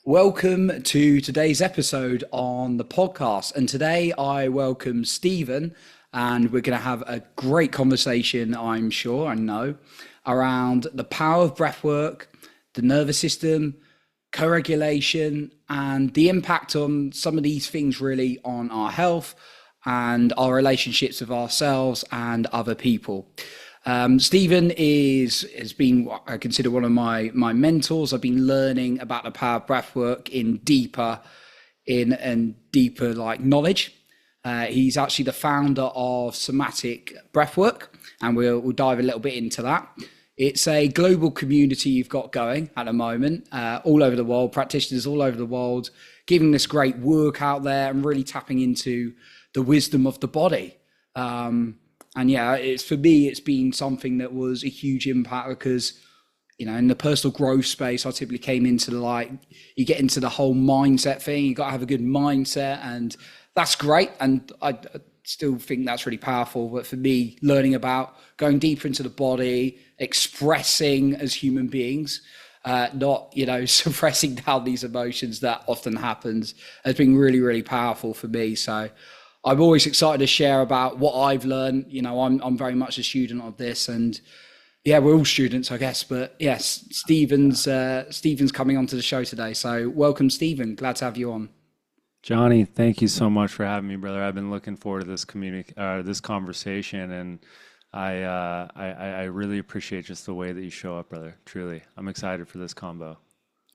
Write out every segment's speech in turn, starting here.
Welcome to today's episode on the podcast. And today I welcome Stephen, and we're going to have a great conversation, I'm sure, I know, around the power of breath work, the nervous system, co-regulation, and the impact on some of these things really on our health and our relationships with ourselves and other people. Stephen has been what I consider one of my mentors. I've been learning about the power of breathwork in deeper like knowledge. He's actually the founder of Somatic Breathwork, and we'll dive a little bit into that. It's a global community you've got going at the moment, all over the world, practitioners all over the world, giving this great work out there and really tapping into the wisdom of the body. And yeah, for me, it's been something that was a huge impact because, in the personal growth space, I typically came into you get into the whole mindset thing. You got to have a good mindset, and that's great. And I still think that's really powerful. But for me, learning about going deeper into the body, expressing as human beings, not, suppressing down these emotions that often happens, has been really, really powerful for me. So I'm always excited to share about what I've learned. I'm very much a student of this, and yeah, we're all students, I guess. But yes, Stephen's coming onto the show today. So welcome, Stephen. Glad to have you on. Johnny, thank you so much for having me, brother. I've been looking forward to this conversation, and I really appreciate just the way that you show up, brother. Truly, I'm excited for this combo.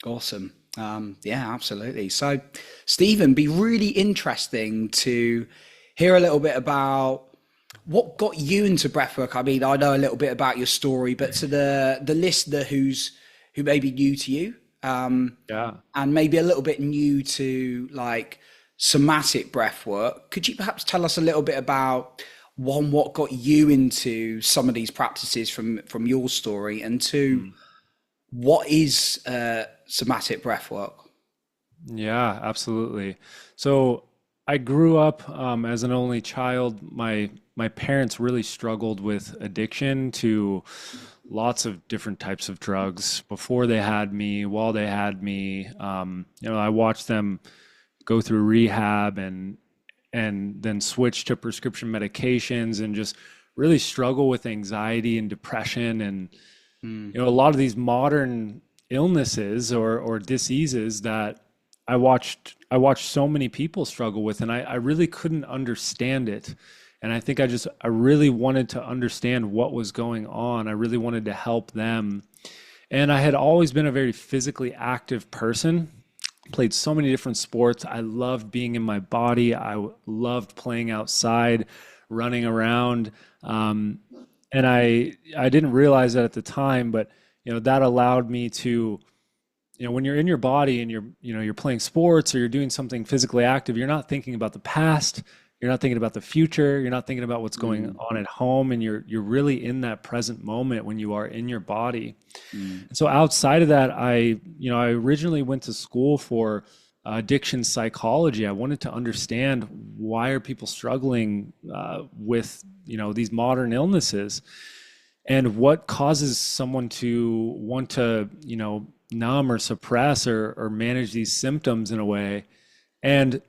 Awesome. Yeah, absolutely. So, Stephen, be really interesting to hear a little bit about what got you into breathwork. I mean, I know a little bit about your story, but to the listener who may be new to you, Yeah. and maybe a little bit new to like somatic breathwork, could you perhaps tell us a little bit about one, what got you into some of these practices from your story, and two, what is somatic breathwork? Yeah, absolutely. So I grew up as an only child. My parents really struggled with addiction to lots of different types of drugs before they had me, while they had me. I watched them go through rehab and then switch to prescription medications and just really struggle with anxiety and depression and a lot of these modern illnesses or diseases that I watched so many people struggle with, and I really couldn't understand it. And I think I really wanted to understand what was going on. I really wanted to help them. And I had always been a very physically active person, played so many different sports. I loved being in my body. I loved playing outside, running around. And I didn't realize that at the time, but that allowed me to, when you're in your body and you're playing sports or you're doing something physically active, you're not thinking about the past, you're not thinking about the future, you're not thinking about what's going on at home, and you're really in that present moment when you are in your body. And so outside of that, I originally went to school for addiction psychology. I wanted to understand, why are people struggling with these modern illnesses, and what causes someone to want to numb or suppress or manage these symptoms in a way. And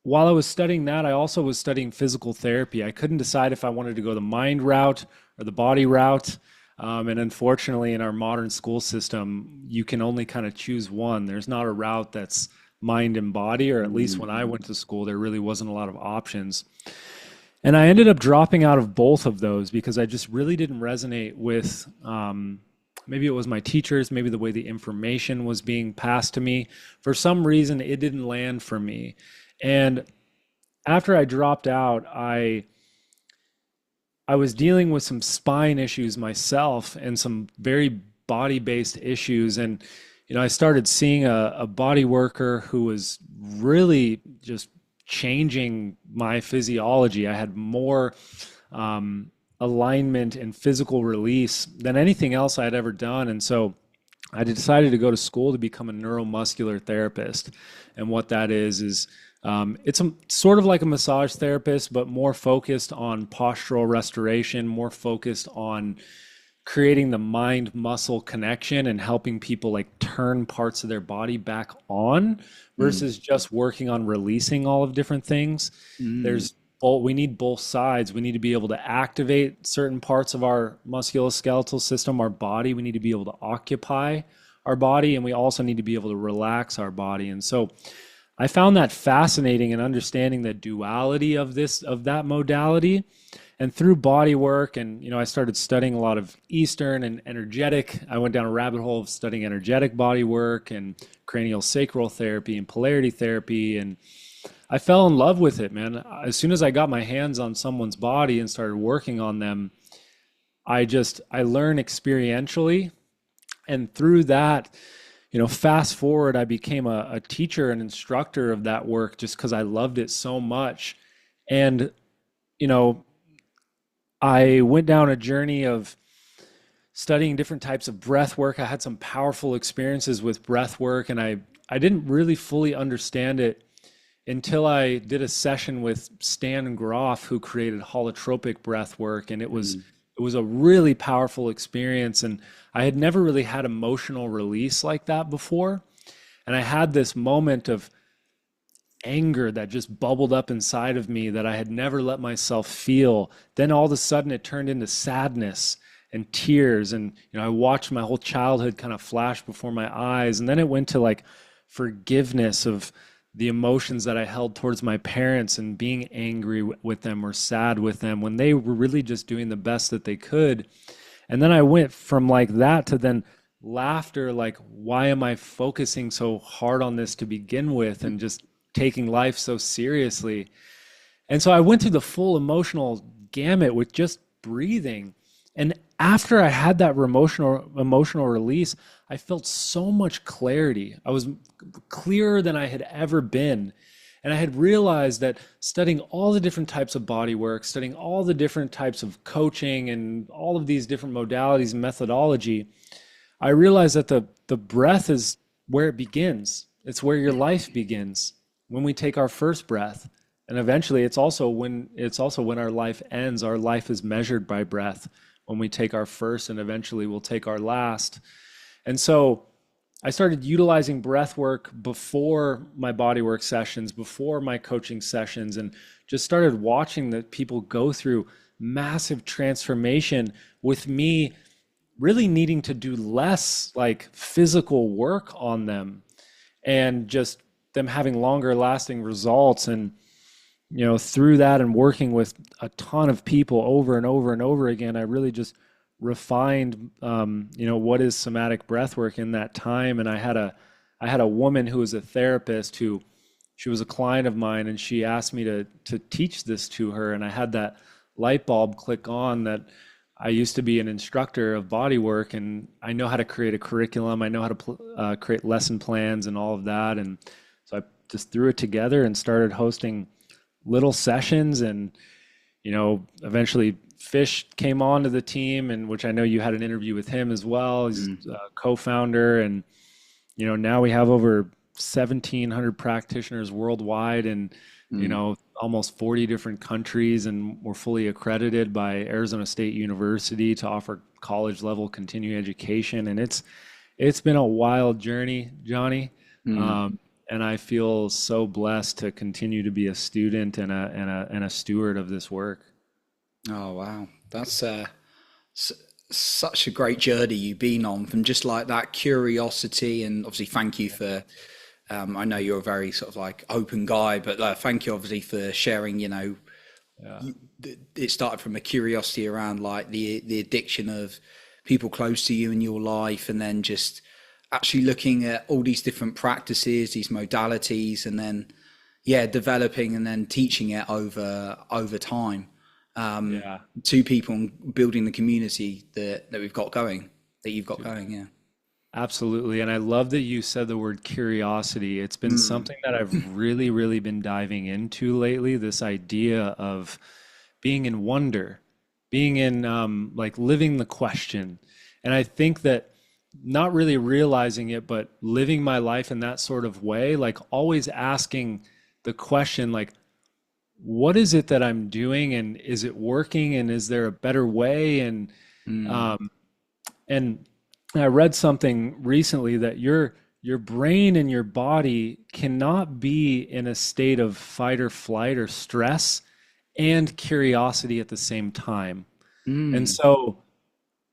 while I was studying that, I also was studying physical therapy. I couldn't decide if I wanted to go the mind route or the body route. And unfortunately, in our modern school system, you can only kind of choose one. There's not a route that's mind and body, or at least when I went to school, there really wasn't a lot of options. And I ended up dropping out of both of those because I just really didn't resonate with, maybe it was my teachers, maybe the way the information was being passed to me. For some reason, it didn't land for me. And after I dropped out, I was dealing with some spine issues myself and some very body-based issues. And I started seeing a body worker who was really just changing my physiology. I had more alignment and physical release than anything else I had ever done. And so I decided to go to school to become a neuromuscular therapist. And what that is it's sort of like a massage therapist, but more focused on postural restoration, more focused on creating the mind muscle connection and helping people like turn parts of their body back on Mm. versus just working on releasing all of different things. Mm. There's both, we need both sides. We need to be able to activate certain parts of our musculoskeletal system, our body. We need to be able to occupy our body, and we also need to be able to relax our body. And so I found that fascinating and understanding the duality of that modality. And through body work, and I started studying a lot of Eastern and energetic. I went down a rabbit hole of studying energetic body work and cranial sacral therapy and polarity therapy, and I fell in love with it, man. As soon as I got my hands on someone's body and started working on them, I learned experientially, and through that, fast forward, I became a teacher and instructor of that work just because I loved it so much. And, you know, I went down a journey of studying different types of breath work. I had some powerful experiences with breath work, and I didn't really fully understand it until I did a session with Stan Groff, who created holotropic breath work, and it was a really powerful experience. And I had never really had emotional release like that before. And I had this moment of anger that just bubbled up inside of me that I had never let myself feel. Then all of a sudden it turned into sadness and tears. And, I watched my whole childhood kind of flash before my eyes. And then it went to like forgiveness of the emotions that I held towards my parents and being angry with them or sad with them when they were really just doing the best that they could. And then I went from like that to then laughter, like, why am I focusing so hard on this to begin with and just taking life so seriously? And so I went through the full emotional gamut with just breathing. And after I had that emotional release, I felt so much clarity. I was clearer than I had ever been. And I had realized that studying all the different types of body work, studying all the different types of coaching and all of these different modalities and methodology, I realized that the breath is where it begins. It's where your life begins when we take our first breath. And eventually it's also when our life ends. Our life is measured by breath when we take our first, and eventually we'll take our last. And so I started utilizing breath work before my bodywork sessions, before my coaching sessions, and just started watching the people go through massive transformation with me really needing to do less like physical work on them and just them having longer lasting results. And through that and working with a ton of people over and over and over again, I really just refined, what is somatic breath work in that time. And I had a woman who was a therapist who, she was a client of mine, and she asked me to teach this to her. And I had that light bulb click on that I used to be an instructor of body work, and I know how to create a curriculum. I know how to create lesson plans and all of that. And so I just threw it together and started hosting little sessions. And eventually Fish came onto the team, and which I know you had an interview with him as well. He's a co-founder, and now we have over 1,700 practitioners worldwide, and almost 40 different countries, and we're fully accredited by Arizona State University to offer college level continuing education. And it's been a wild journey, Johnny. And I feel so blessed to continue to be a student and a steward of this work. Oh wow, that's such a great journey you've been on, from just like that curiosity, and obviously thank you for. I know you're a very sort of like open guy, but thank you obviously for sharing. Yeah. It started from a curiosity around like the addiction of people close to you in your life, and then just actually looking at all these different practices, these modalities, and then developing and then teaching it over time Yeah. to people, and building the community that we've got going, that you've got going. Yeah. Absolutely. And I love that you said the word curiosity. It's been something that I've really, really been diving into lately, this idea of being in wonder, being in like living the question. And I think that not really realizing it, but living my life in that sort of way, like always asking the question, like, what is it that I'm doing, and is it working, and is there a better way? And And I read something recently that your brain and your body cannot be in a state of fight or flight or stress and curiosity at the same time. And Mm. so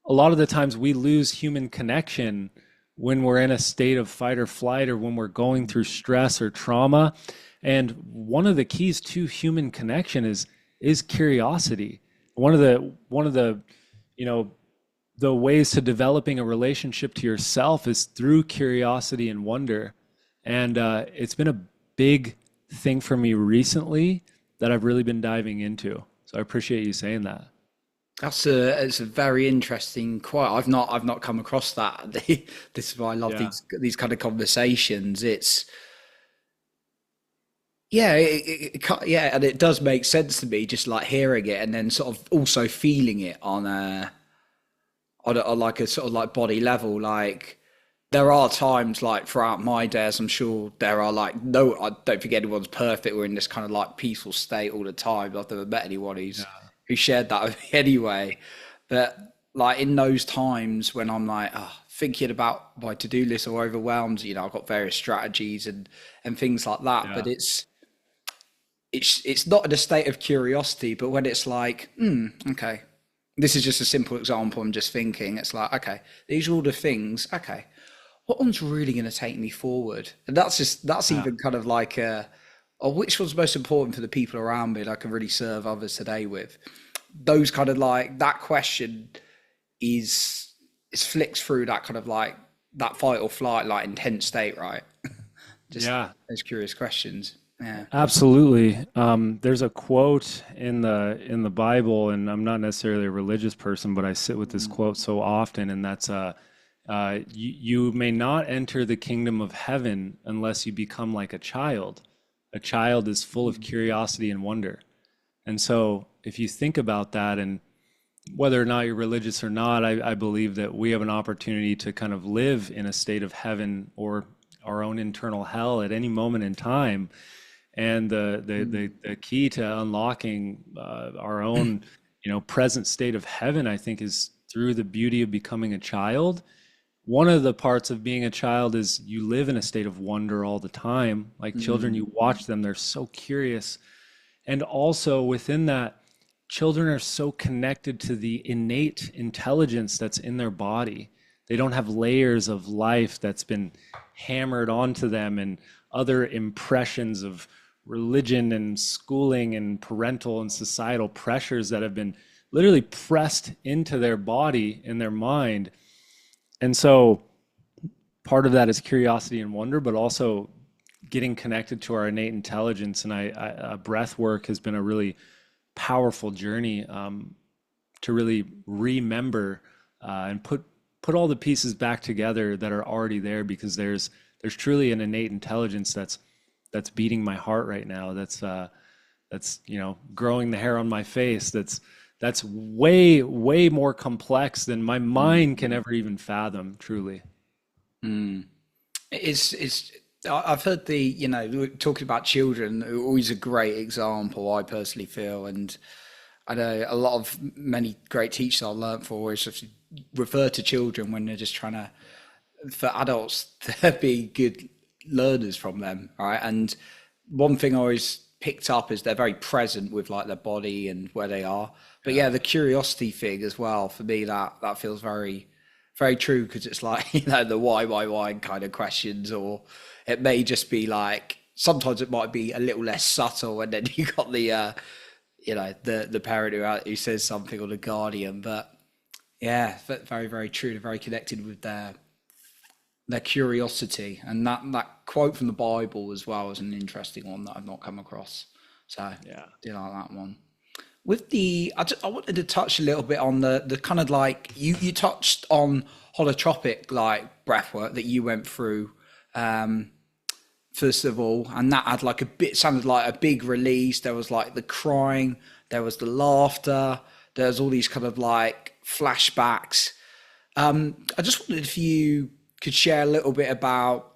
a lot of the times we lose human connection when we're in a state of fight or flight or when we're going through stress or trauma. And one of the keys to human connection is curiosity. One of the you know the ways to developing a relationship to yourself is through curiosity and wonder. And it's been a big thing for me recently that I've really been diving into. So I appreciate you saying that. It's a very interesting quote. I've not come across that. This is why I love Yeah. these kind of conversations. It's yeah, yeah, and it does make sense to me just like hearing it and then sort of also feeling it on like a sort of like body level. Like there are times like throughout my days, I'm sure there are like no, I don't think anyone's perfect. We're in this kind of like peaceful state all the time. I've never met anyone who shared that with me anyway. But like in those times when I'm like thinking about my to-do list or overwhelmed, I've got various strategies and things like that. But Yeah. it's not in a state of curiosity, but when it's like, okay, this is just a simple example. I'm just thinking, it's like, okay, these are all the things. Okay, what one's really going to take me forward? And that's Yeah. even kind of like or which one's most important for the people around me that I can really serve others today with. Those kind of like that question is flicks through that kind of like that fight or flight, like intense state, right? Just Yeah. those curious questions. Yeah. Absolutely. There's a quote in the Bible, and I'm not necessarily a religious person, but I sit with this quote so often, and that's you may not enter the kingdom of heaven unless you become like a child. A child is full of curiosity and wonder. And so, if you think about that, and whether or not you're religious or not, I believe that we have an opportunity to kind of live in a state of heaven or our own internal hell at any moment in time. And the key to unlocking our own, present state of heaven, I think, is through the beauty of becoming a child. One of the parts of being a child is you live in a state of wonder all the time. Like children, you watch them, they're so curious. And also within that, children are so connected to the innate intelligence that's in their body. They don't have layers of life that's been hammered onto them and other impressions of religion and schooling and parental and societal pressures that have been literally pressed into their body and their mind. And so part of that is curiosity and wonder, but also getting connected to our innate intelligence. And breath work has been a really powerful journey to really remember and put all the pieces back together that are already there, because there's truly an innate intelligence that's beating my heart right now. That's growing the hair on my face. That's way more complex than my mind can ever even fathom. Truly. It's I've heard talking about children, always a great example, I personally feel. And I know a lot of many great teachers I've learned for always just refer to children when they're just trying to, for adults to be good learners from them, right? And one thing I always picked up is they're very present with like their body and where they are. But Yeah. yeah, the curiosity thing as well, for me, that feels very true, because it's like, the why kind of questions, or it may just be like, sometimes it might be a little less subtle, and then you got the parent who says something, or the guardian. But yeah, very true. They're very connected with their curiosity, and that quote from the Bible as well is an interesting one that I've not come across. So I Yeah. do like that one. With I wanted to touch a little bit on the kind of like you touched on holotropic like breath work that you went through, first of all, and that had like a bit sounded like a big release. There was like the crying, there was the laughter, there's all these kind of like flashbacks. I just wondered if you could share a little bit about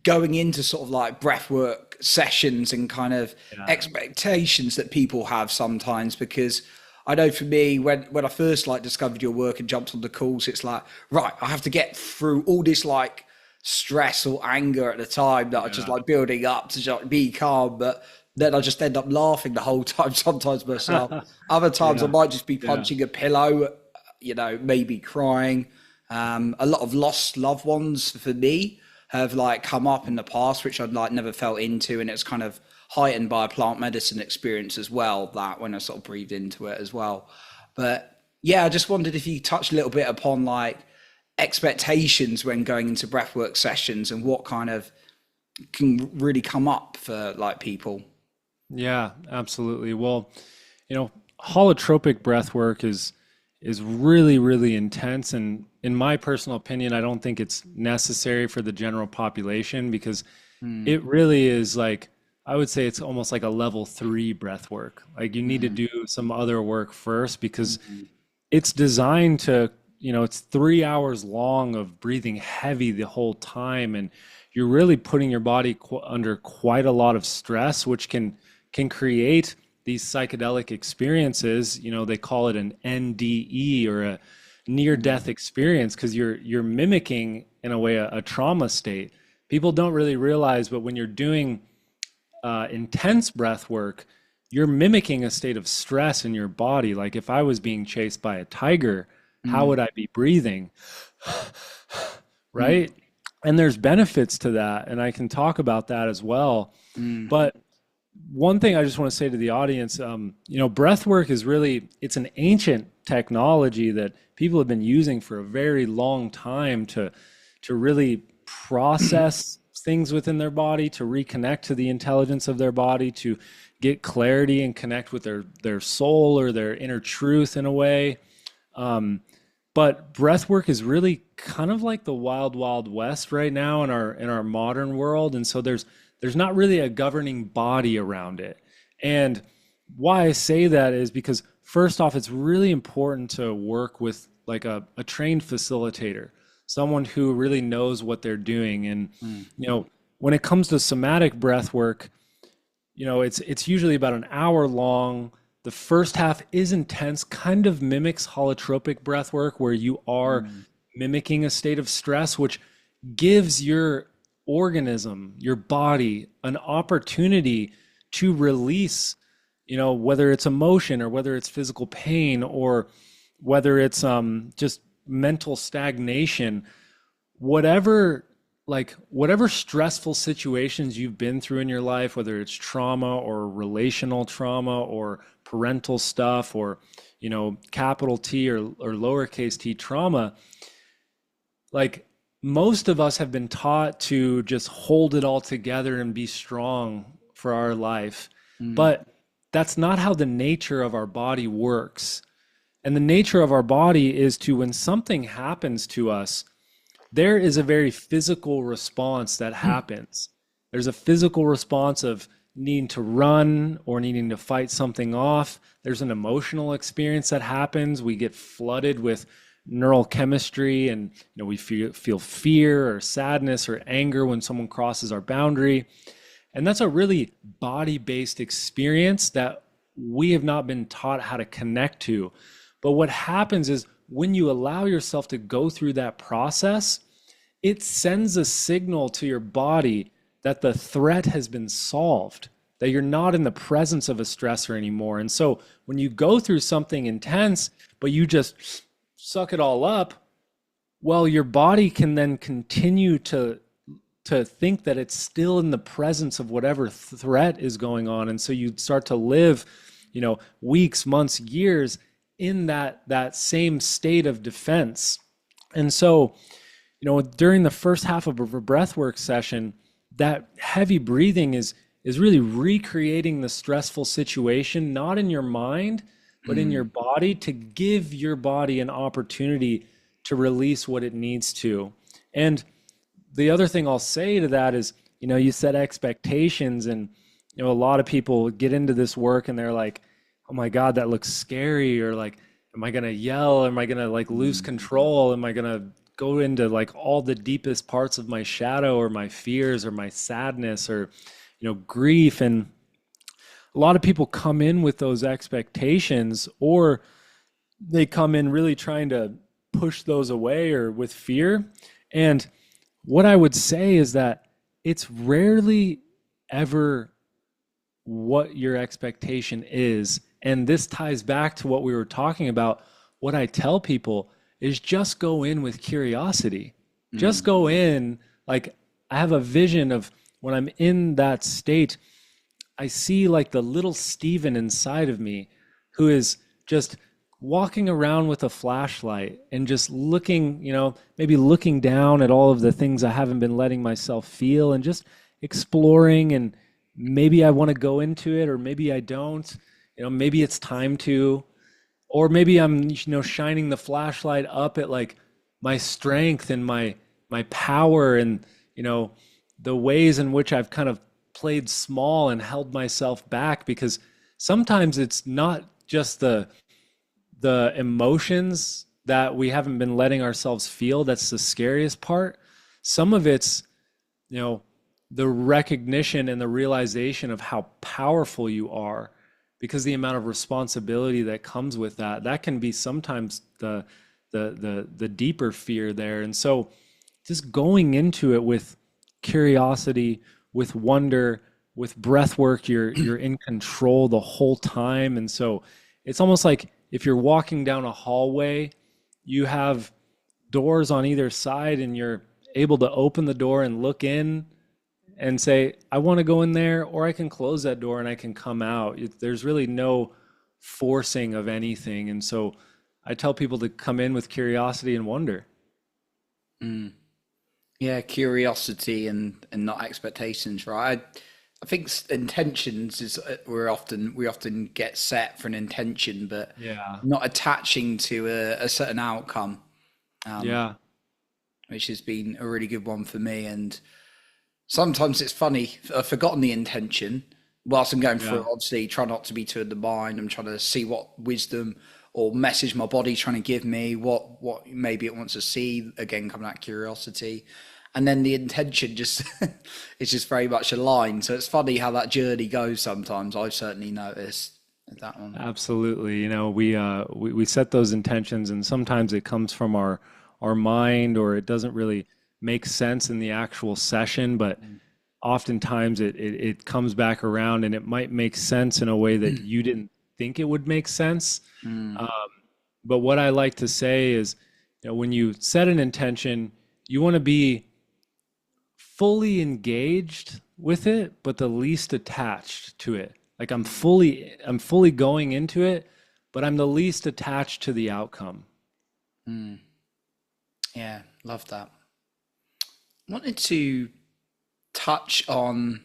going into sort of like breathwork sessions and kind of Yeah. expectations that people have sometimes, because I know for me, when I first like discovered your work and jumped on the calls, it's like, right, I have to get through all this like stress or anger at the time that I just Yeah. like building up to just be calm. But then I just end up laughing the whole time, sometimes myself. Other times I Yeah. might just be Yeah. punching a pillow, maybe crying. A lot of lost loved ones for me have like come up in the past, which I'd like never felt into, and it's kind of heightened by a plant medicine experience as well. That when I sort of breathed into it as well, but yeah, I just wondered if you touched a little bit upon like expectations when going into breathwork sessions and what kind of can really come up for like people. Yeah, absolutely. Well, holotropic breath work is really, really intense. And in my personal opinion, I don't think it's necessary for the general population because it really is like, I would say it's almost like a level 3 breath work. Like you need to do some other work first because it's designed to, it's 3 hours long of breathing heavy the whole time. And you're really putting your body under quite a lot of stress, which can create these psychedelic experiences. They call it an NDE or a near death experience because you're mimicking in a way a trauma state. People don't really realize, but when you're doing intense breath work, you're mimicking a state of stress in your body. Like if I was being chased by a tiger, how would I be breathing? Right? And there's benefits to that, and I can talk about that as well. But one thing I just want to say to the audience, breath work is really, it's an ancient technology that people have been using for a very long time to really process things within their body, to reconnect to the intelligence of their body, to get clarity and connect with their soul or their inner truth in a way. But breath work is really kind of like the wild, wild west right now in our modern world. And so there's not really a governing body around it. And why I say that is because first off, it's really important to work with like a trained facilitator, someone who really knows what they're doing. And, when it comes to somatic breath work, it's usually about an hour long. The first half is intense, kind of mimics holotropic breath work where you are mimicking a state of stress, which gives your organism, your body, an opportunity to release, whether it's emotion or whether it's physical pain or whether it's just mental stagnation, whatever stressful situations you've been through in your life, whether it's trauma or relational trauma or parental stuff or, capital T or lowercase t trauma, like most of us have been taught to just hold it all together and be strong for our life. But that's not how the nature of our body works. And the nature of our body is to, when something happens to us, there is a very physical response that happens. There's a physical response of needing to run or needing to fight something off. There's an emotional experience that happens. We get flooded with neural chemistry and we feel fear or sadness or anger when someone crosses our boundary. And that's a really body-based experience that we have not been taught how to connect to. But what happens is when you allow yourself to go through that process, it sends a signal to your body that the threat has been solved, that you're not in the presence of a stressor anymore. And so when you go through something intense, but you just suck it all up, well, your body can then continue to think that it's still in the presence of whatever threat is going on. And so you start to live, weeks, months, years in that same state of defense. And so, during the first half of a breathwork session, that heavy breathing is really recreating the stressful situation, not in your mind, but in your body, to give your body an opportunity to release what it needs to. And the other thing I'll say to that is, you set expectations, and, a lot of people get into this work and they're like, oh my God, that looks scary. Or like, am I going to yell? Am I going to like lose control? Am I going to go into like all the deepest parts of my shadow or my fears or my sadness or, grief? And a lot of people come in with those expectations, or they come in really trying to push those away or with fear. And what I would say is that it's rarely ever what your expectation is. And this ties back to what we were talking about. What I tell people is just go in with curiosity. Just go in. Like, I have a vision of when I'm in that state, I see like the little Steven inside of me who is just walking around with a flashlight and just looking, maybe looking down at all of the things I haven't been letting myself feel and just exploring. And maybe I want to go into it, or maybe I don't. Maybe it's time to, or maybe I'm, shining the flashlight up at like my strength and my power, and, the ways in which I've kind of played small and held myself back, because sometimes it's not just the emotions that we haven't been letting ourselves feel that's the scariest part. Some of it's, the recognition and the realization of how powerful you are, because the amount of responsibility that comes with that can be sometimes the deeper fear there. And so just going into it with curiosity, with wonder, with breath work, you're in control the whole time. And so it's almost like if you're walking down a hallway, you have doors on either side, and you're able to open the door and look in and say, I want to go in there, or I can close that door and I can come out. There's really no forcing of anything. And so I tell people to come in with curiosity and wonder. Yeah, curiosity and not expectations, right? I think intentions is we often get set for an intention, but Yeah. not attaching to a certain outcome, Yeah. which has been a really good one for me. And sometimes it's funny, I've forgotten the intention whilst I'm going through Yeah. it. Obviously, try not to be too in the mind. I'm trying to see what wisdom or message my body trying to give me, what maybe it wants to see. Again, coming out of curiosity, and then the intention just it's just very much aligned. So it's funny how that journey goes. Sometimes I've certainly noticed that one. Absolutely. We set those intentions, and sometimes it comes from our mind, or it doesn't really make sense in the actual session, but oftentimes it comes back around, and it might make sense in a way that you didn't think it would make sense. Mm, Um, but what I like to say is, when you set an intention, you want to be fully engaged with it, but the least attached to it. Like I'm fully going into it, but I'm the least attached to the outcome. mm. Yeah, love that. Wanted to touch on,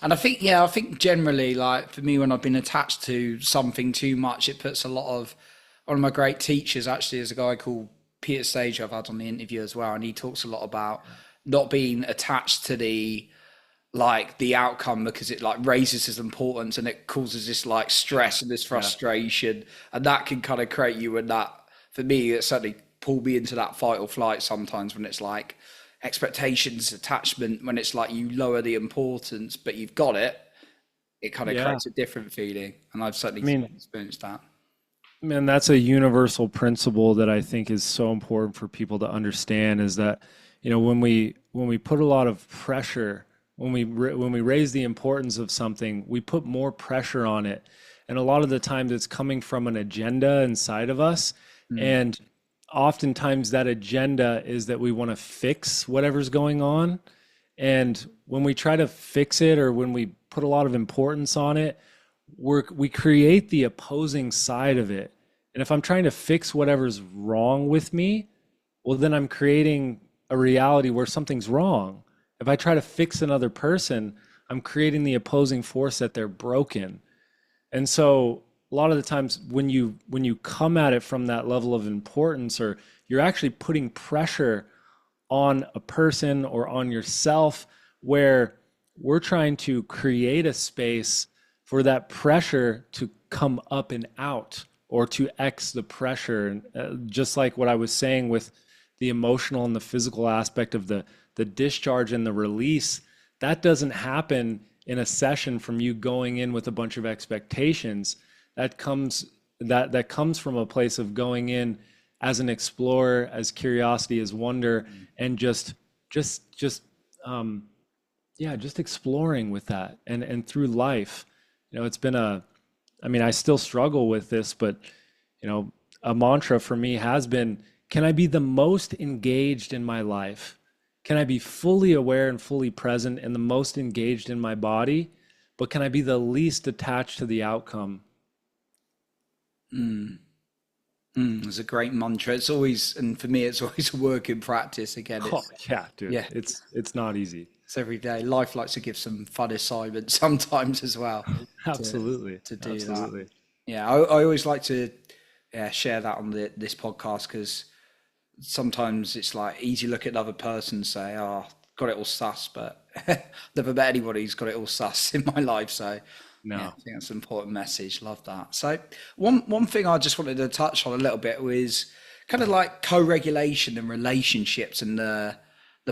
and I think generally, like for me, when I've been attached to something too much, it puts a lot of, one of my great teachers actually is a guy called Peter Sage I've had on the interview as well, and he talks a lot about not being attached to the outcome, because it like raises his importance and it causes this like stress and this Yeah. frustration, and that can kind of create you in that, for me it certainly pulled me into that fight or flight sometimes, when it's like expectations, attachment, when it's like you lower the importance but you've got it, it kind of Yeah. creates a different feeling, and I've I certainly mean, experienced that. man, that's a universal principle that I think is so important for people to understand, is that, when we put a lot of pressure, when we raise the importance of something, we put more pressure on it. And a lot of the times it's coming from an agenda inside of us. Mm, And oftentimes that agenda is that we want to fix whatever's going on. And when we try to fix it, or when we put a lot of importance on it, we create the opposing side of it. And if I'm trying to fix whatever's wrong with me, well, then I'm creating a reality where something's wrong. If I try to fix another person, I'm creating the opposing force that they're broken. And so a lot of the times when you come at it from that level of importance, or you're actually putting pressure on a person or on yourself, where we're trying to create a space for that pressure to come up and out, or to X the pressure. And just like what I was saying with the emotional and the physical aspect of the discharge and the release, that doesn't happen in a session from you going in with a bunch of expectations. That comes from a place of going in as an explorer, as curiosity, as wonder, and just yeah, just exploring with that. And through life, it's been I mean, I still struggle with this, but a mantra for me has been, can I be the most engaged in my life? Can I be fully aware and fully present and the most engaged in my body? But can I be the least attached to the outcome? It's a great mantra. It's always, and for me, it's always a work in practice. Again, Oh, it's yeah, dude. yeah, It's not easy. it's every day. Life likes to give some fun assignments sometimes as well to Absolutely. to do that. Absolutely. Yeah, I always like to share that on this podcast because sometimes it's like easy to look at another person and say, "Oh, got it all sus," but never met anybody who's got it all sus in my life. So yeah, No. I think that's an important message. Love that. So one thing I just wanted to touch on a little bit was kind of like co-regulation and relationships and the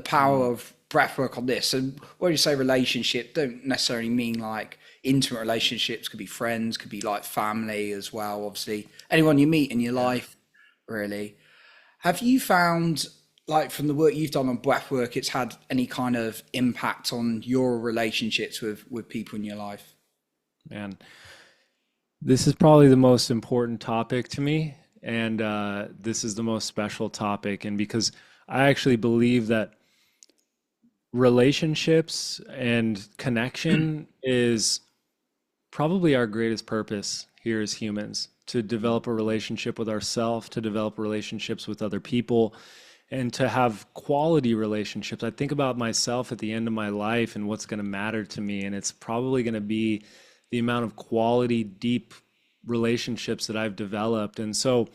power Mm. of breath work on this. And when you say relationship, don't necessarily mean like intimate relationships, could be friends, could be like family as well, obviously. Anyone you meet in your Yeah. life, really. Have you found, like from the work you've done on breath work, it's had any kind of impact on your relationships with people in your life? Man, this is probably the most important topic to me, and this is the most special topic. And because I actually believe that relationships and connection is probably our greatest purpose here as humans, to develop a relationship with ourselves, to develop relationships with other people, and to have quality relationships. I think about myself at the end of my life and what's going to matter to me, and it's probably going to be the amount of quality, deep relationships that I've developed. And so,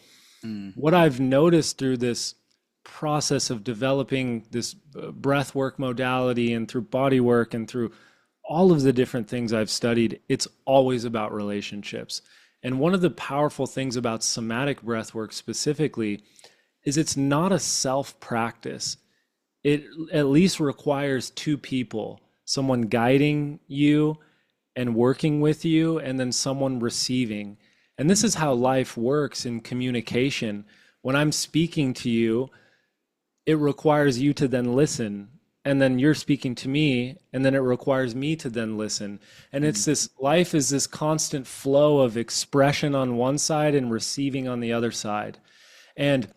what I've noticed through this process of developing this breath work modality and through body work and through all of the different things I've studied, it's always about relationships. And one of the powerful things about somatic breath work specifically is it's not a self practice. It at least requires two people, someone guiding you and working with you, and then someone receiving. And this is how life works in communication. When I'm speaking to you, it requires you to then listen, and then you're speaking to me, and then it requires me to then listen. And it's this life is this constant flow of expression on one side and receiving on the other side. And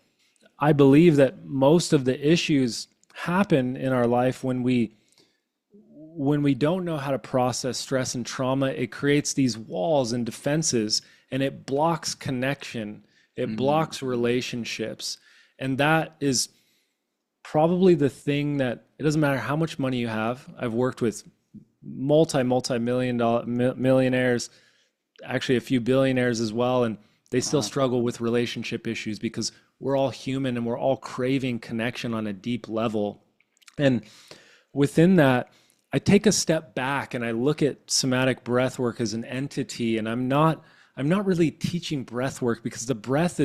I believe that most of the issues happen in our life when we don't know how to process stress and trauma. It creates these walls and defenses, and it blocks connection. It blocks relationships. And that is probably the thing that it doesn't matter how much money you have. I've worked with multi-million dollar millionaires, actually a few billionaires as well, and they still struggle with relationship issues because we're all human and we're all craving connection on a deep level. And within that, I take a step back and I look at somatic breath work as an entity, and I'm not really teaching breath work because the breath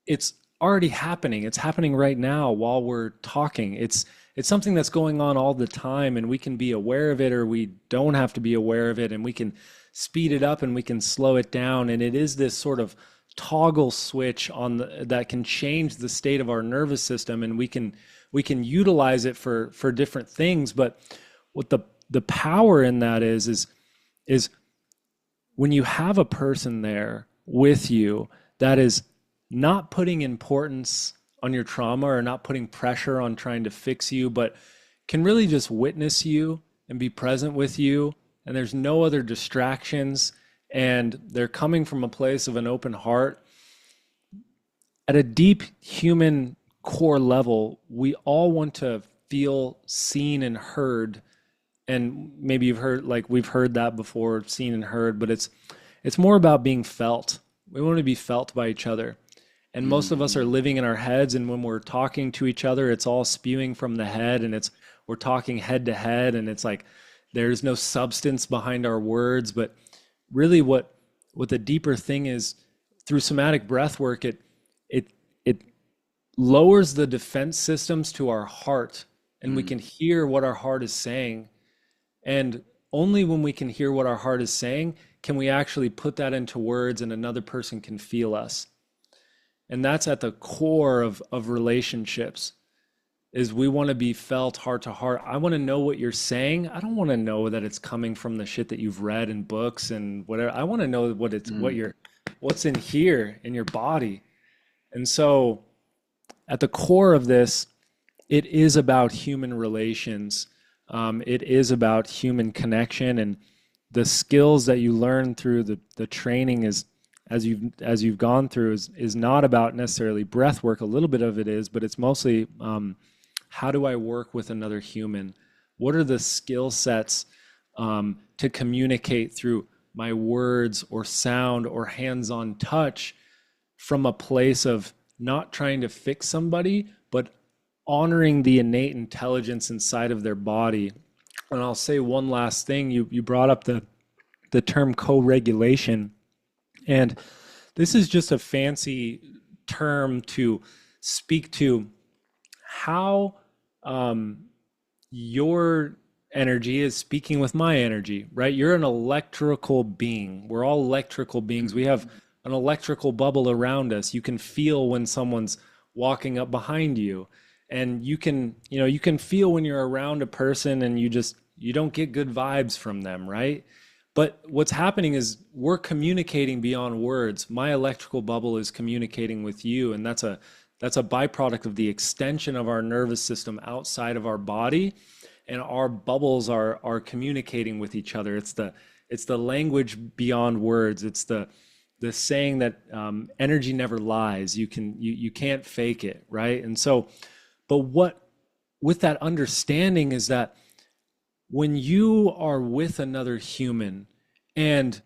it's already happening. It's happening right now while we're talking. It's something that's going on all the time, and we can be aware of it or we don't have to be aware of it, and we can speed it up and we can slow it down. And it is this sort of toggle switch that can change the state of our nervous system, and we can utilize it for different things. But what the power in that is when you have a person there with you that is not putting importance on your trauma or not putting pressure on trying to fix you, but can really just witness you and be present with you, and there's no other distractions, and they're coming from a place of an open heart. At a deep human core level, we all want to feel seen and heard. And maybe you've heard, like we've heard that before, seen and heard, but it's more about being felt. We want to be felt by each other. And most of us are living in our heads, and when we're talking to each other, it's all spewing from the head, and we're talking head to head, and it's like there's no substance behind our words. But really what the deeper thing is, through somatic breath work, it lowers the defense systems to our heart, and we can hear what our heart is saying. And only when we can hear what our heart is saying can we actually put that into words and another person can feel us. And that's at the core of relationships, is we want to be felt heart to heart. I want to know what you're saying. I don't want to know that it's coming from the shit that you've read in books and whatever. I want to know what's in here in your body. And so at the core of this, it is about human relations. It is about human connection, and the skills that you learn through the training is as you've gone through is not about necessarily breath work. A little bit of it is, but it's mostly how do I work with another human? What are the skill sets to communicate through my words or sound or hands-on touch from a place of not trying to fix somebody, but honoring the innate intelligence inside of their body. And I'll say one last thing. You brought up the term co-regulation, and this is just a fancy term to speak to how your energy is speaking with my energy, right? You're an electrical being. We're all electrical beings. We have an electrical bubble around us. You can feel when someone's walking up behind you, and you can feel when you're around a person and you don't get good vibes from them, right? But what's happening is we're communicating beyond words. My electrical bubble is communicating with you, and that's a byproduct of the extension of our nervous system outside of our body, and our bubbles are communicating with each other. It's the language beyond words. It's the saying that energy never lies. You can't fake it, right? And so, but what with that understanding is that when you are with another human and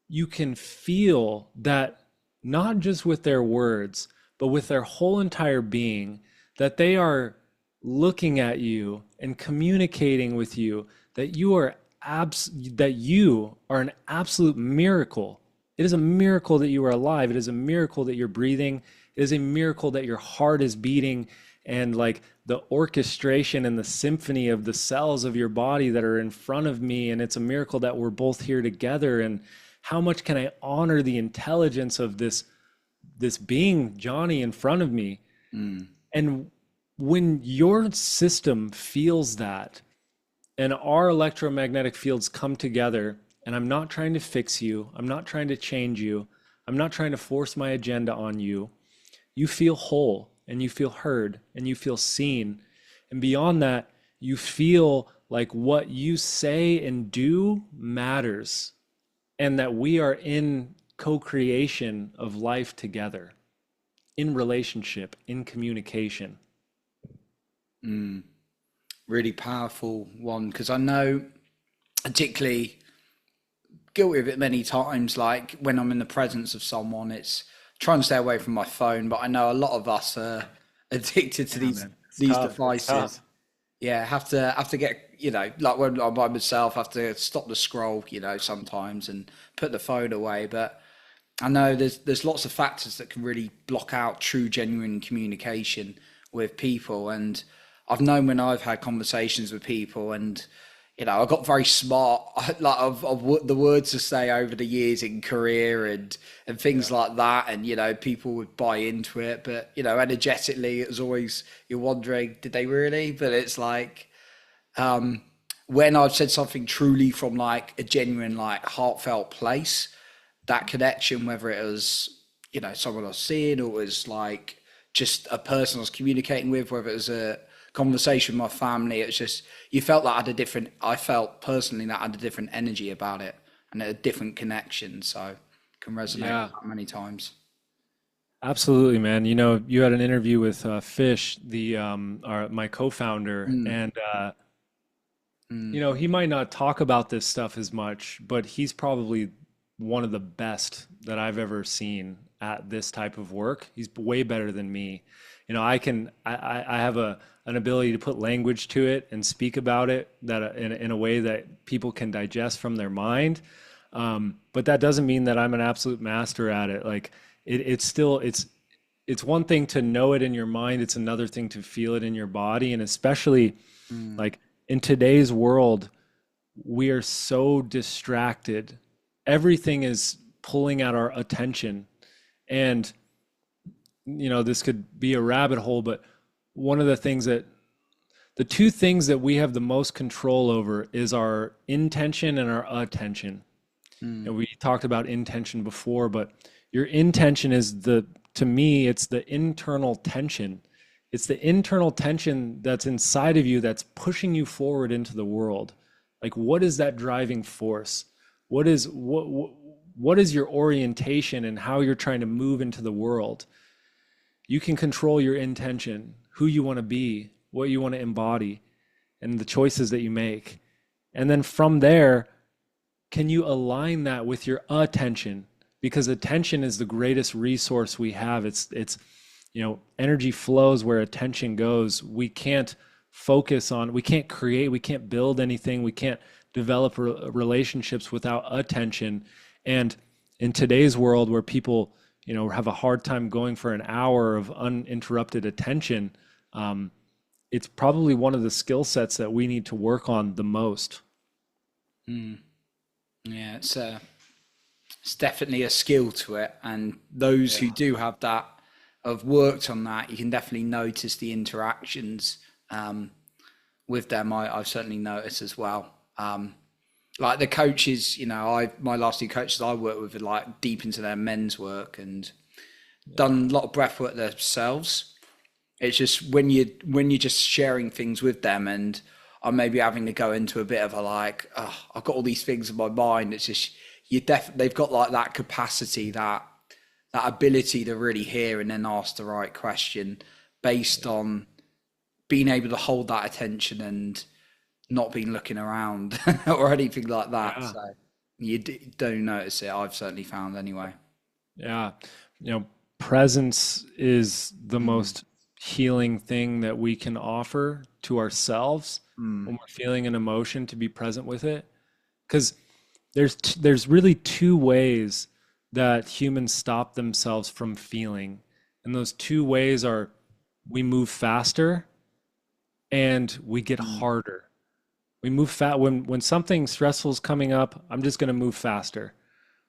you can feel that not just with their words, but with their whole entire being, that they are looking at you and communicating with you, that you are an absolute miracle. It is a miracle that you are alive. It is a miracle that you're breathing. It is a miracle that your heart is beating, and like the orchestration and the symphony of the cells of your body that are in front of me. And it's a miracle that we're both here together. And how much can I honor the intelligence of this being, Johnny, in front of me? And when your system feels that, and our electromagnetic fields come together, and I'm not trying to fix you, I'm not trying to change you, I'm not trying to force my agenda on you, you feel whole, and you feel heard, and you feel seen. And beyond that, you feel like what you say and do matters, and that we are in co-creation of life together, in relationship, in communication. Really powerful one, because I know, particularly guilty of it many times, like when I'm in the presence of someone, it's trying to stay away from my phone, but I know a lot of us are addicted to these devices. Yeah, have to get, like when I'm by myself, have to stop the scroll, sometimes, and put the phone away. But I know there's lots of factors that can really block out true, genuine communication with people. And I've known when I've had conversations with people, and I got very smart, like of the words to say over the years in career and things like that. And people would buy into it, but energetically, it was always, you're wondering, did they really? But it's like, when I've said something truly from like a genuine, like heartfelt place, that connection, whether it was someone I was seeing, or it was like just a person I was communicating with, whether it was a conversation with my family, it's just, you felt that I felt personally that had a different energy about it and a different connection. So it can resonate with that many times. Absolutely, man. You had an interview with Fish, my co-founder, and he might not talk about this stuff as much, but he's probably one of the best that I've ever seen at this type of work. He's way better than me. I have an ability to put language to it and speak about it that in a way that people can digest from their mind. But that doesn't mean that I'm an absolute master at it. Like it's one thing to know it in your mind. It's another thing to feel it in your body. And especially like in today's world, we are so distracted. Everything is pulling at our attention. And, this could be a rabbit hole, but one of the two things that we have the most control over is our intention and our attention. And we talked about intention before, but your intention is to me, it's the internal tension. It's the internal tension that's inside of you that's pushing you forward into the world. Like, what is that driving force? What is your orientation and how you're trying to move into the world? You can control your intention, who you want to be, what you want to embody, and the choices that you make. And then from there, can you align that with your attention? Because attention is the greatest resource we have. It's energy flows where attention goes. We can't we can't create, we can't build anything, we can't develop relationships without attention. And in today's world where people, have a hard time going for an hour of uninterrupted attention, it's probably one of the skill sets that we need to work on the most. Yeah, it's definitely a skill to it, and those who do have that, have worked on that, you can definitely notice the interactions with them. I've certainly noticed as well. Like the coaches, my last two coaches I worked with are like deep into their men's work and done a lot of breath work themselves. It's just when you're just sharing things with them, and I'm maybe having to go into a bit of a like, oh, I've got all these things in my mind. It's just they've got like that capacity, that ability to really hear and then ask the right question based on being able to hold that attention and not being looking around or anything like that. Yeah. So you do notice it. I've certainly found anyway. Yeah. Presence is the most healing thing that we can offer to ourselves when we're feeling an emotion, to be present with it. Because there's really two ways that humans stop themselves from feeling. And those two ways are we move faster and we get harder. We move fast when something stressful is coming up. I'm just going to move faster,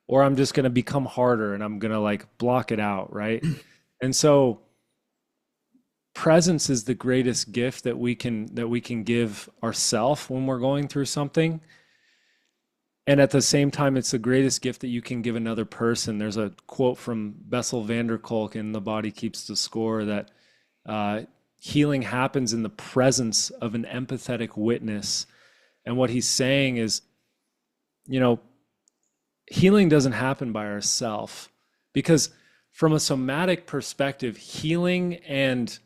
or I'm just going to become harder and I'm going to like block it out, right? And so presence is the greatest gift that we can give ourselves when we're going through something. And at the same time, it's the greatest gift that you can give another person. There's a quote from Bessel van der Kolk in The Body Keeps the Score that healing happens in the presence of an empathetic witness. And what he's saying is, healing doesn't happen by ourselves, because from a somatic perspective, healing and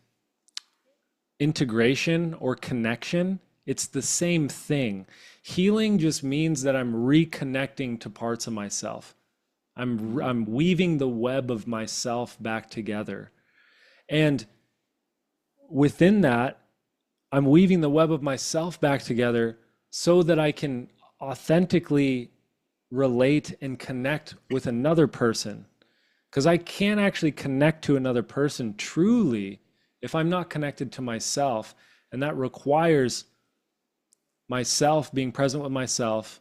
integration or connection, it's the same thing. Healing just means that I'm reconnecting to parts of myself. I'm weaving the web of myself back together. And within that, I'm weaving the web of myself back together so that I can authentically relate and connect with another person. Because I can't actually connect to another person truly if I'm not connected to myself. And that requires myself being present with myself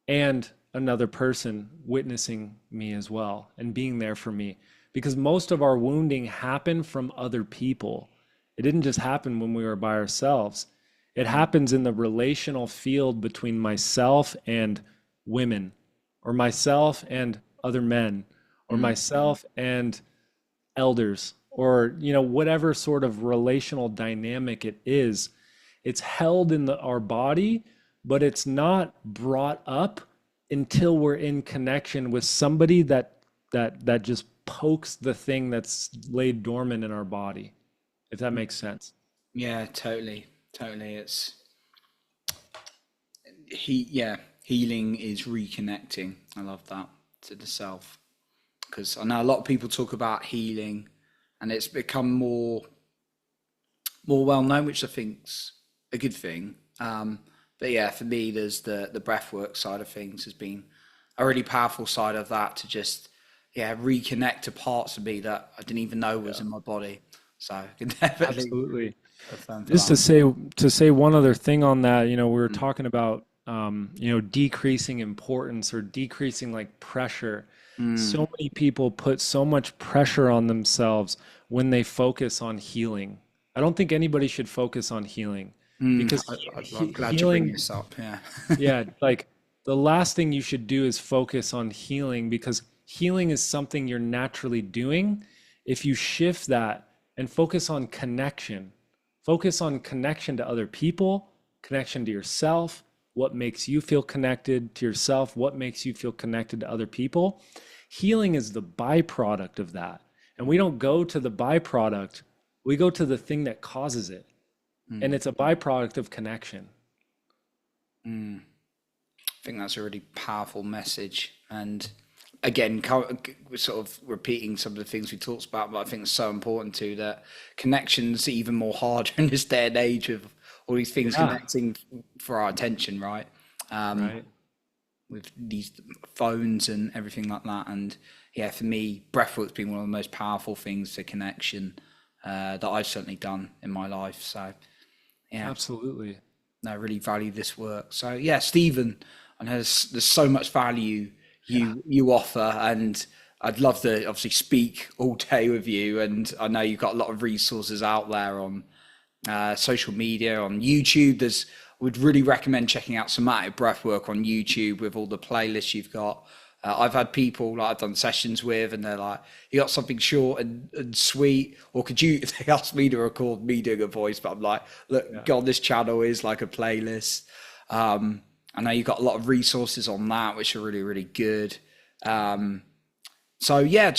and another person witnessing me as well and being there for me. Because most of our wounding happened from other people. It didn't just happen when we were by ourselves. It happens in the relational field between myself and women, or myself and other men, or myself and elders, or whatever sort of relational dynamic it is. It's held in our body, but it's not brought up until we're in connection with somebody that just pokes the thing that's laid dormant in our body, if that makes sense. Yeah, totally. It's healing is reconnecting. I love that, to the self, because I know a lot of people talk about healing and it's become more well known, which I think's a good thing. But yeah, for me, there's the breathwork side of things has been a really powerful side of that, to just reconnect to parts of me that I didn't even know was in my body. So I can definitely absolutely. Just to say one other thing on that, we were talking about decreasing importance or decreasing like pressure. So many people put so much pressure on themselves when they focus on healing. I don't think anybody should focus on healing because I'm glad you bring healing, this up. Yeah. yeah, like the last thing you should do is focus on healing because healing is something you're naturally doing. If you shift that and focus on connection to other people, connection to yourself, what makes you feel connected to yourself, what makes you feel connected to other people. Healing is the byproduct of that. And we don't go to the byproduct, we go to the thing that causes it. And it's a byproduct of connection. I think that's a really powerful message. And again, we're sort of repeating some of the things we talked about, but I think it's so important too that connection's even more harder in this day and age of all these things connecting for our attention, right? Right. With these phones and everything like that. And yeah, for me, breathwork's been one of the most powerful things for connection that I've certainly done in my life. So yeah, Absolutely. no, I really value this work. So yeah, Stephen, I know there's so much value you offer, and I'd love to obviously speak all day with you. And I know you've got a lot of resources out there on social media, on YouTube. Would really recommend checking out Somatic Breathwork on YouTube with all the playlists you've got. I've had people like I've done sessions with, and they're like, "You got something short and sweet, or could you?" If they ask me to record me doing a voice, but I'm like, "Look, God, this channel is like a playlist." I know you've got a lot of resources on that, which are really, really good. So yeah,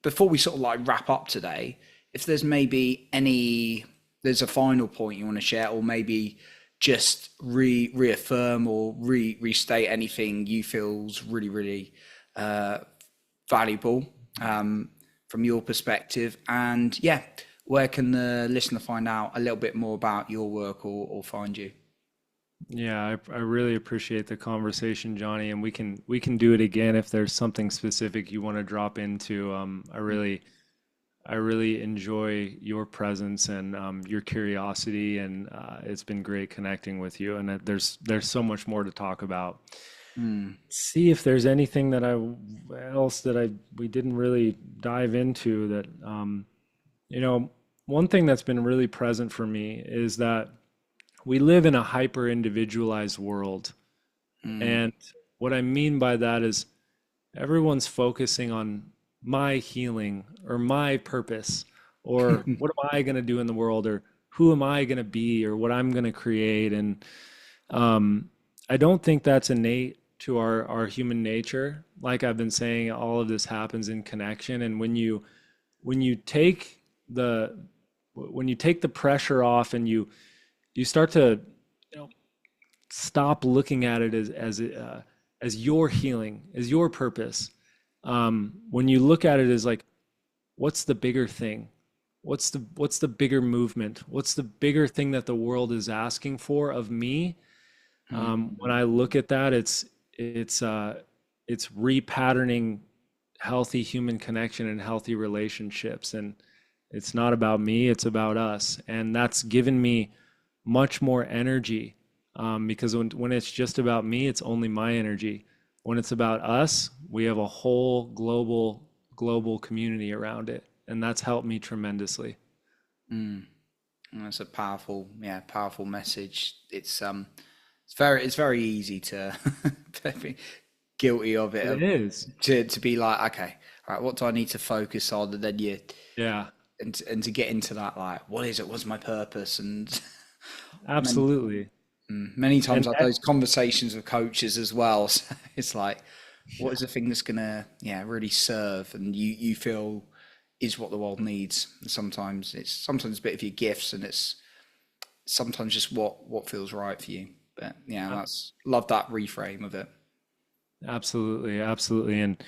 before we sort of like wrap up today, if there's maybe there's a final point you want to share, or maybe just reaffirm or restate anything you feel's really, really valuable from your perspective. And yeah, where can the listener find out a little bit more about your work or find you? Yeah, I really appreciate the conversation, Johnny, and we can do it again if there's something specific you want to drop into. I really enjoy your presence and your curiosity, and it's been great connecting with you. And there's so much more to talk about. See if there's anything that we didn't really dive into that. One thing that's been really present for me is that we live in a hyper individualized world. And what I mean by that is everyone's focusing on my healing or my purpose or what am I going to do in the world or who am I going to be or what I'm going to create. And I don't think that's innate to our human nature. Like I've been saying, all of this happens in connection. And when you take the pressure off and you start to stop looking at it as your healing, as your purpose. When you look at it as like, what's the bigger thing? What's the bigger movement? What's the bigger thing that the world is asking for of me? When I look at that, it's repatterning healthy human connection and healthy relationships. And it's not about me, it's about us. And that's given me much more energy because when it's just about me, it's only my energy. When it's about us, we have a whole global community around it, and that's helped me tremendously. That's a powerful message. It's very easy to be guilty of it. It is. To be like, okay, all right, what do I need to focus on? And then Yeah, and to get into that, like, what is it? What's my purpose? And absolutely. many times And I have those conversations with coaches as well. So it's like, what is the thing that's gonna really serve and you feel is what the world needs? And sometimes it's a bit of your gifts, and it's sometimes just what feels right for you. But yeah, that's love that reframe of it. Absolutely, absolutely. And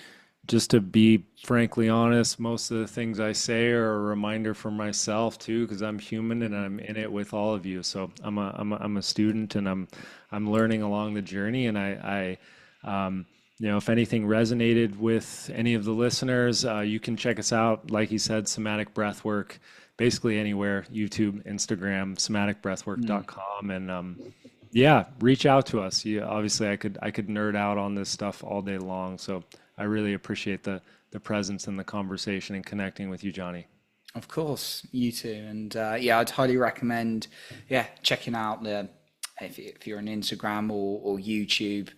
just to be frankly honest, most of the things I say are a reminder for myself too, because I'm human and I'm in it with all of you. So I'm a student and I'm learning along the journey. And if anything resonated with any of the listeners, you can check us out. Like you said, Somatic Breathwork, basically anywhere, YouTube, Instagram, somaticbreathwork.com. And Yeah, reach out to us. Yeah, obviously I could nerd out on this stuff all day long. So I really appreciate the presence and the conversation and connecting with you, Johnny. Of course, you too. And yeah, I'd highly recommend, yeah, checking out the if you're on Instagram or YouTube,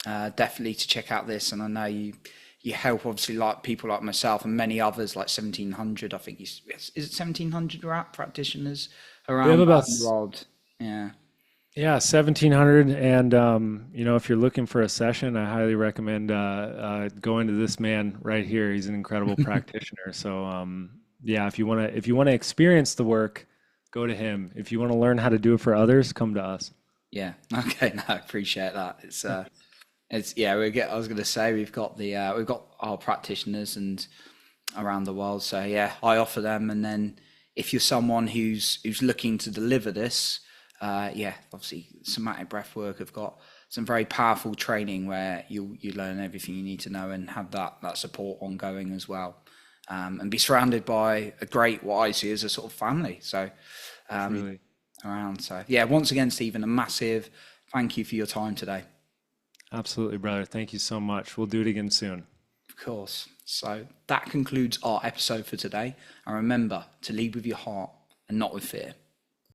definitely to check out this. And I know you help obviously like people like myself and many others like 1700. I think is it 1700 practitioners We have around about the world. Yeah. yeah, 1700. And if you're looking for a session, I highly recommend going to this man right here. He's an incredible practitioner. So yeah, if you want to experience the work, go to him. If you want to learn how to do it for others, come to us. Yeah. Okay. No, I appreciate that. It's yeah. I was going to say we've got our practitioners and around the world. So yeah, I offer them, and then if you're someone who's looking to deliver this, yeah, obviously somatic breathwork have got some very powerful training where you learn everything you need to know and have that support ongoing as well, and be surrounded by a great what I see as a sort of family. So Truly. around. So yeah, once again, Stephen, a massive thank you for your time today. Absolutely, brother. Thank you so much. We'll do it again soon. Of course. So that concludes our episode for today. And remember to lead with your heart and not with fear.